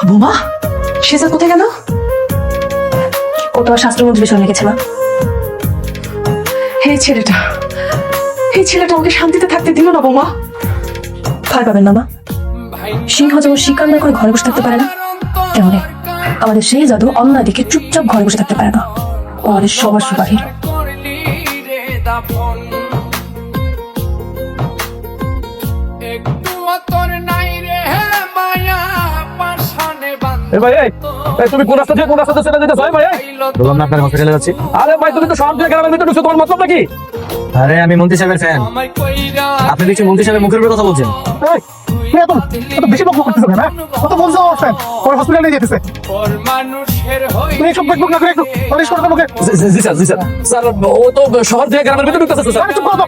বোমা শেজাদ কোথায় গেল? ও তোমার শাস্ত্রমন্ত্রী পেছনে লেগেছে মা। এই ছেলেটা আমাকে শান্তিতে থাকতে দিল না বোমা। ভয় পাবেন না মা, সিংহ যেমন শিকার না করে ঘরে বসে থাকতে পারে না, তেমনি আমাদের সেই জাদু অন্যায় দিকে চুপচাপ ঘরে বসে থাকতে পারে না। ও আমাদের সবার সুপারহিরো। তুমি কোন রাস্তা থেকে কোন রাস্তা চলে যেতে চাই ভাই? বললাম না আপনার হসপিটালে যাচ্ছি। আরে ভাই তুমি তো সব গ্রামের ভিতরে ঢুকছো, তোমার মতলব নাকি? আরে আমি মন্ত্রী সাহেবের ফ্যান। আপনি দেখছি মন্ত্রী সাহেবের মুখের উপরে কথা বলছেন। এত বেশি বকবক করতেছো কেন? কত বলছো ফ্যান ওর হসপিটালে নিয়ে যেতেছে। তুমি সব বকবক না করে একটু পলিশ করে দাও ওকে। জি স্যার। স্যার ও তো শহর থেকে গ্রামের ভিতরে ঢুকতেছে স্যার। চুপ করো তো।